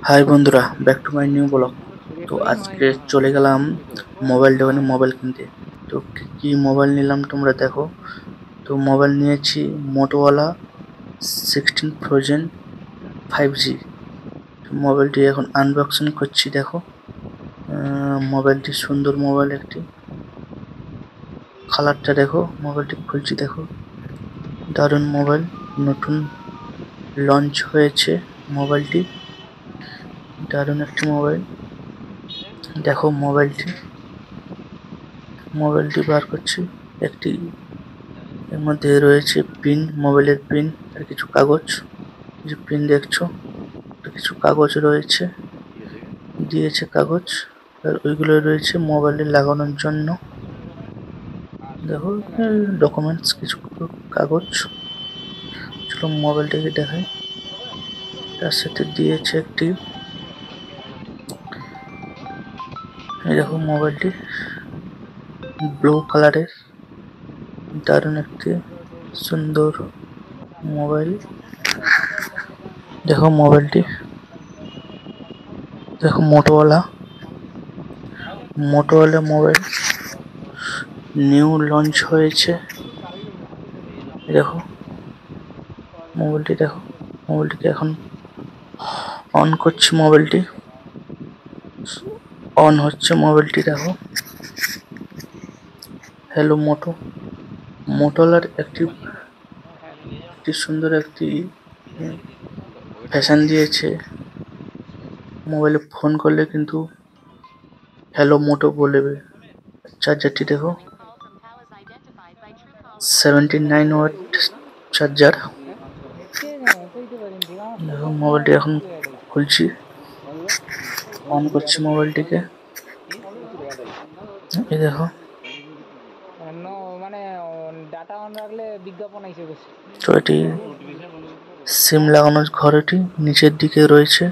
High বন্ধুরা, back to my new blog. তো আজকে চলে গেলাম মোবাইল দোকানে মোবাইল কিনতে। তো কি মোবাইল নিলাম তোমরা দেখো। তো মোবাইল নিয়েছি মোটোওয়ালা 16 Frozen 5G। মোবাইলটি এখন আনবক্সিং করছি দেখো। মোবাইলটি সুন্দর মোবাইল একটি। কালারটা দেখো, মোবাইলটি খুলছি দেখো। দারুণ মোবাইল, নতুন লঞ্চ হয়েছে মোবাইলটি। দারুণ একটি মোবাইল। দেখো মোবাইলটি বার করছি। একটি এর মধ্যে রয়েছে পিন, মোবাইলের পিন আর কিছু কাগজ। যে পিন দেখছো, কিছু কাগজ রয়েছে, দিয়েছে কাগজ। আর ওইগুলো রয়েছে মোবাইলে লাগানোর জন্য। দেখো ডকুমেন্টস কিছু কাগজ। চলো মোবাইলটাকে দেখাই। তার সাথে দিয়েছে একটি, এই দেখো মোবাইলটি ব্লু কালারের, দারুণ একটি সুন্দর মোবাইল। দেখো মোবাইলটি, দেখো মোটোওয়ালা মোবাইল নিউ লঞ্চ হয়েছে। দেখো মোবাইলটি, দেখো মোবাইলটিকে এখন অন করছি। মোবাইলটি অন হচ্ছে। মোবাইলটি দেখো, হ্যালো মোটোলার একটি সুন্দর একটি ফ্যাশন দিয়েছে। মোবাইলে ফোন করলে কিন্তু হ্যালো মোটো বলবে। চার্জারটি দেখো, 79 ওয়াট চার্জার। দেখো মোবাইলটি এখন খুলছি, অন করছি মোবাইলটিকে। এই দেখো, তো এটি সিম লাগানোর ঘরটি নিচের দিকে রয়েছে।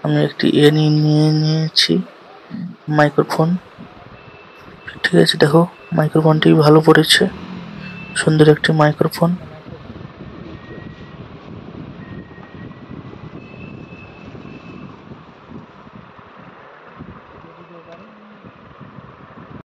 আমি একটি নিয়ে নিয়েছি মাইক্রোফোন। ঠিক আছে, দেখো মাইক্রোফোনটি ভালো পড়েছে, সুন্দর একটি মাইক্রোফোন।